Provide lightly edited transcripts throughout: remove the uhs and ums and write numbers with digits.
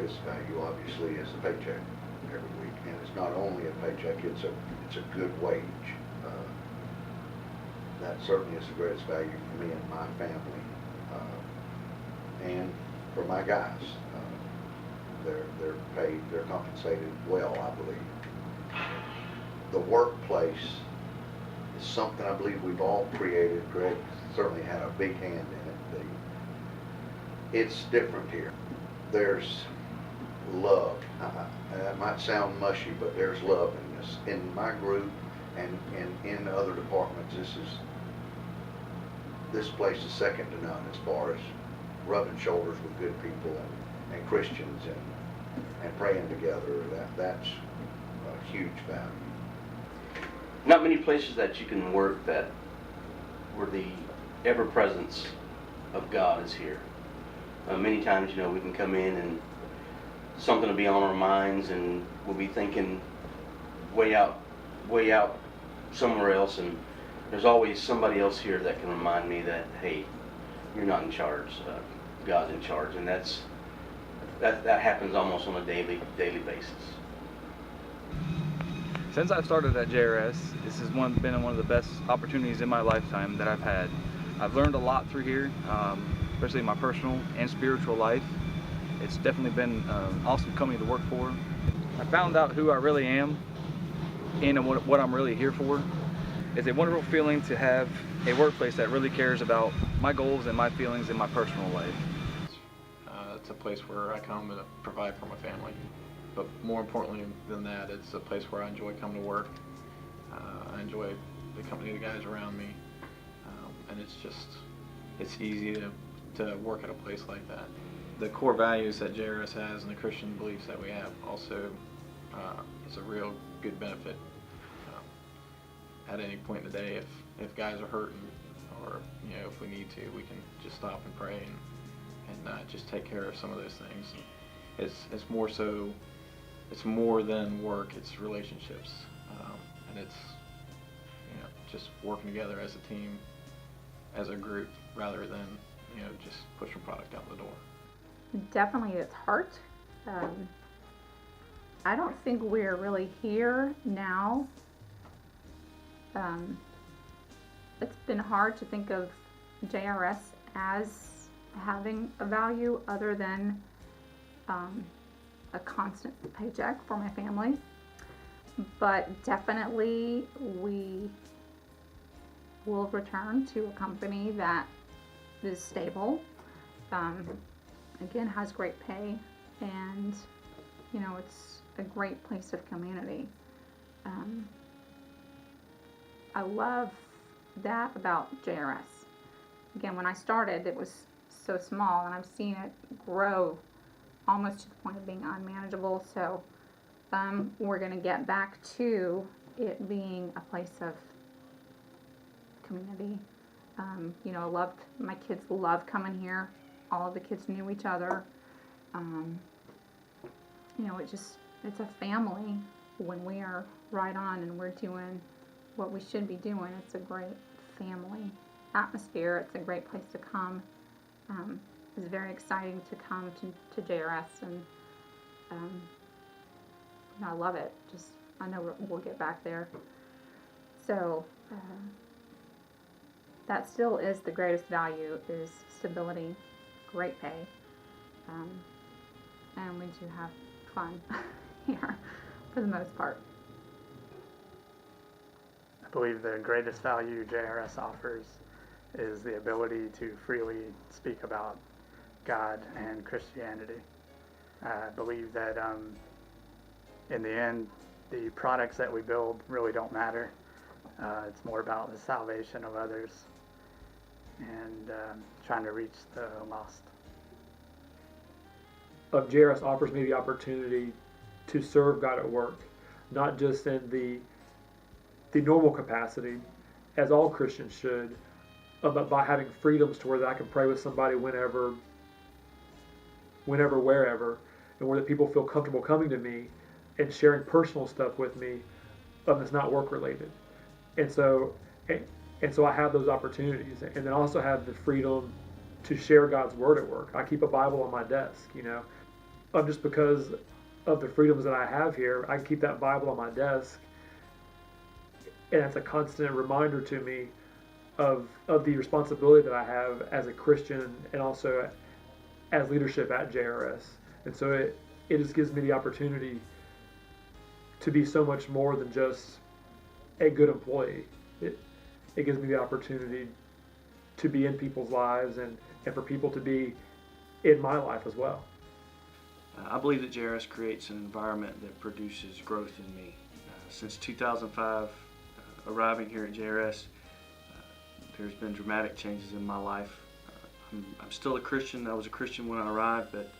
greatest value, obviously, is the paycheck every week. And it's not only a paycheck, it's a good wage. That certainly is the greatest value for me and my family, and for my guys. They're paid, they're compensated well, I believe. The workplace is something I believe we've all created. Greg certainly had a big hand in it. It's different here. There's love. That might sound mushy, but there's love in this. In my group and in other departments, this place is second to none as far as rubbing shoulders with good people and Christians and praying together. That's a huge value. Not many places that you can work that where the ever-presence of God is here. Many times, we can come in and something will be on our minds and we'll be thinking way out somewhere else, and there's always somebody else here that can remind me that, hey, you're not in charge. God's in charge, and that happens almost on a daily basis. Since I've started at JRS, this has been one of the best opportunities in my lifetime that I've had. I've learned a lot through here, especially in my personal and spiritual life. It's definitely been an awesome company to work for. I found out who I really am and what I'm really here for. It's a wonderful feeling to have a workplace that really cares about my goals and my feelings in my personal life. It's a place where I come and provide for my family. But more importantly than that, it's a place where I enjoy coming to work. I enjoy the company of the guys around me. And it's easy to work at a place like that. The core values that JRS has and the Christian beliefs that we have also is a real good benefit. At any point in the day, if guys are hurting or if we need to, we can just stop and pray and just take care of some of those things. It's more so. It's more than work. It's relationships, and it's just working together as a team, as a group, rather than just pushing product out the door. Definitely, it's heart. I don't think we're really here now. It's been hard to think of JRS as having a value other than a constant paycheck for my family. But definitely we will return to a company that is stable, again, has great pay, and it's a great place of community. I love that about JRS. Again, when I started, it was so small, and I've seen it grow almost to the point of being unmanageable. So we're going to get back to it being a place of community. My kids love coming here. All of the kids knew each other. It's a family when we are right on and we're doing what we should be doing. It's a great family atmosphere. It's a great place to come. It's very exciting to come to JRS, and I love it. I know we'll get back there. So that still is the greatest value, is stability, great pay, and we do have fun here for the most part. I believe the greatest value JRS offers is the ability to freely speak about God and Christianity. I believe that in the end, the products that we build really don't matter. It's more about the salvation of others and trying to reach the lost. JRS offers me the opportunity to serve God at work, not just in the normal capacity, as all Christians should, but by having freedoms to where I can pray with somebody whenever, wherever, and where the people feel comfortable coming to me and sharing personal stuff with me that's not work related. And so I have those opportunities, and then also have the freedom to share God's word at work. I keep a Bible on my desk, just because of the freedoms that I have here, I keep that Bible on my desk, and it's a constant reminder to me of the responsibility that I have as a Christian and also as leadership at JRS. And so it just gives me the opportunity to be so much more than just a good employee. It gives me the opportunity to be in people's lives and for people to be in my life as well. I believe that JRS creates an environment that produces growth in me. Since 2005, arriving here at JRS, there's been dramatic changes in my life. I'm still a Christian. I was a Christian when I arrived, but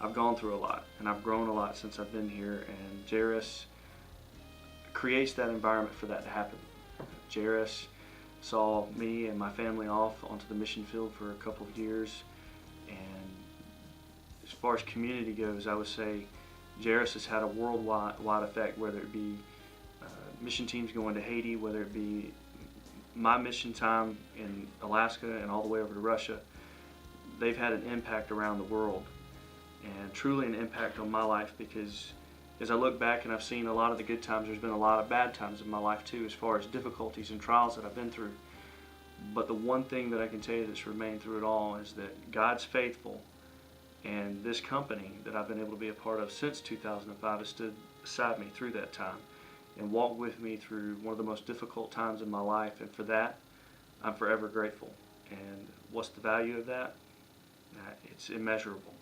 I've gone through a lot, and I've grown a lot since I've been here, and JRS creates that environment for that to happen. JRS saw me and my family off onto the mission field for a couple of years, and as far as community goes, I would say JRS has had a worldwide effect, whether it be mission teams going to Haiti, whether it be my mission time in Alaska and all the way over to Russia. They've had an impact around the world, and truly an impact on my life, because as I look back and I've seen a lot of the good times, there's been a lot of bad times in my life too, as far as difficulties and trials that I've been through. But the one thing that I can tell you that's remained through it all is that God's faithful, and this company that I've been able to be a part of since 2005 has stood beside me through that time and walked with me through one of the most difficult times in my life, and for that I'm forever grateful. And what's the value of that? It's immeasurable.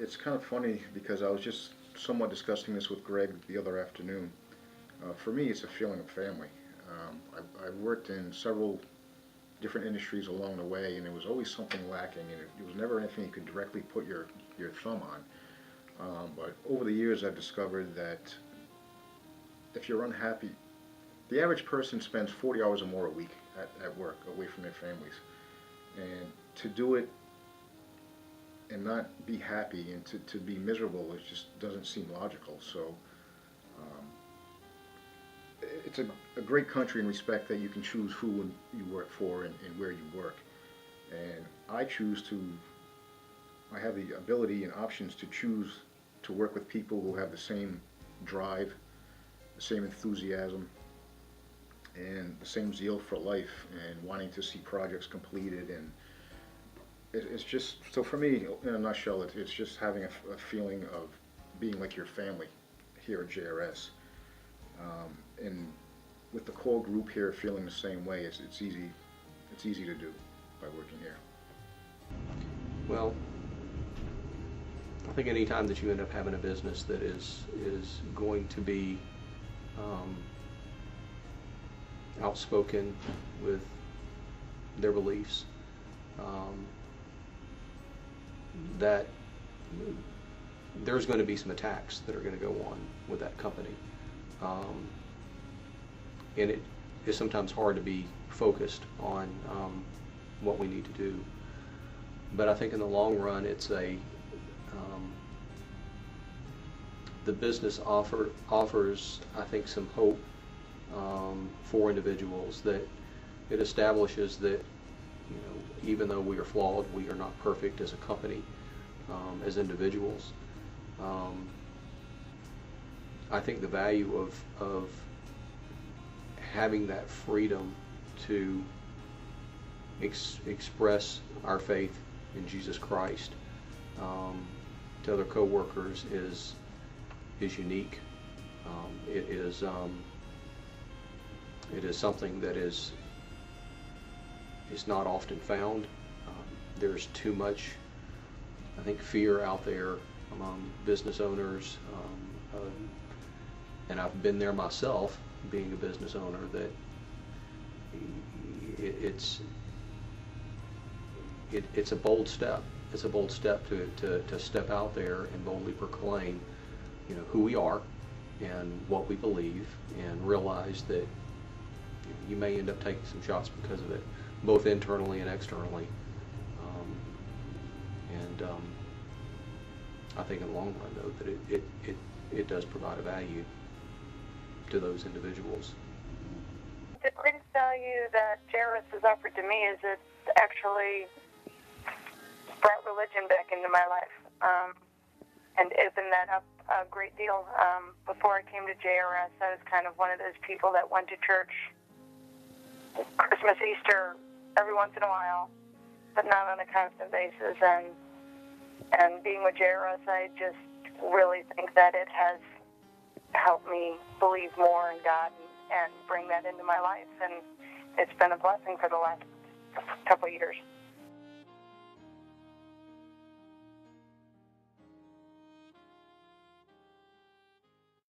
It's kind of funny because I was just somewhat discussing this with Greg the other afternoon. For me, it's a feeling of family. I've worked in several different industries along the way, and there was always something lacking, and it was never anything you could directly put your thumb on. But over the years, I've discovered that if you're unhappy, the average person spends 40 hours or more a week at work, away from their families. And to do it and not be happy and to be miserable, it just doesn't seem logical. So it's a great country in respect that you can choose who you work for and where you work. And I have the ability and options to choose to work with people who have the same drive, the same enthusiasm, and the same zeal for life and wanting to see projects completed. And it's just, so for me, in a nutshell, it's just having a feeling of being like your family here at JRS. And with the core group here feeling the same way, it's easy to do by working here. Well, I think any time that you end up having a business that is going to be outspoken with their beliefs, that there's going to be some attacks that are going to go on with that company. And it is sometimes hard to be focused on what we need to do. But I think in the long run, it's the business offers, I think, some hope for individuals, that it establishes that, even though we are flawed, we are not perfect as a company, as individuals. I think the value of having that freedom to express our faith in Jesus Christ to other co-workers is unique. It is something that is not often found. There's too much, I think, fear out there among business owners, and I've been there myself, being a business owner, that it's a bold step. It's a bold step to step out there and boldly proclaim, who we are and what we believe, and realize that you may end up taking some shots because of it, both internally and externally. I think in the long run, though, that it does provide a value to those individuals. The greatest value that JRS has offered to me is it's actually brought religion back into my life. opened that up a great deal. Before I came to JRS, I was kind of one of those people that went to church Christmas, Easter, every once in a while, but not on a constant basis. And being with JRS, I just really think that it has helped me believe more in God and bring that into my life. And it's been a blessing for the last couple of years.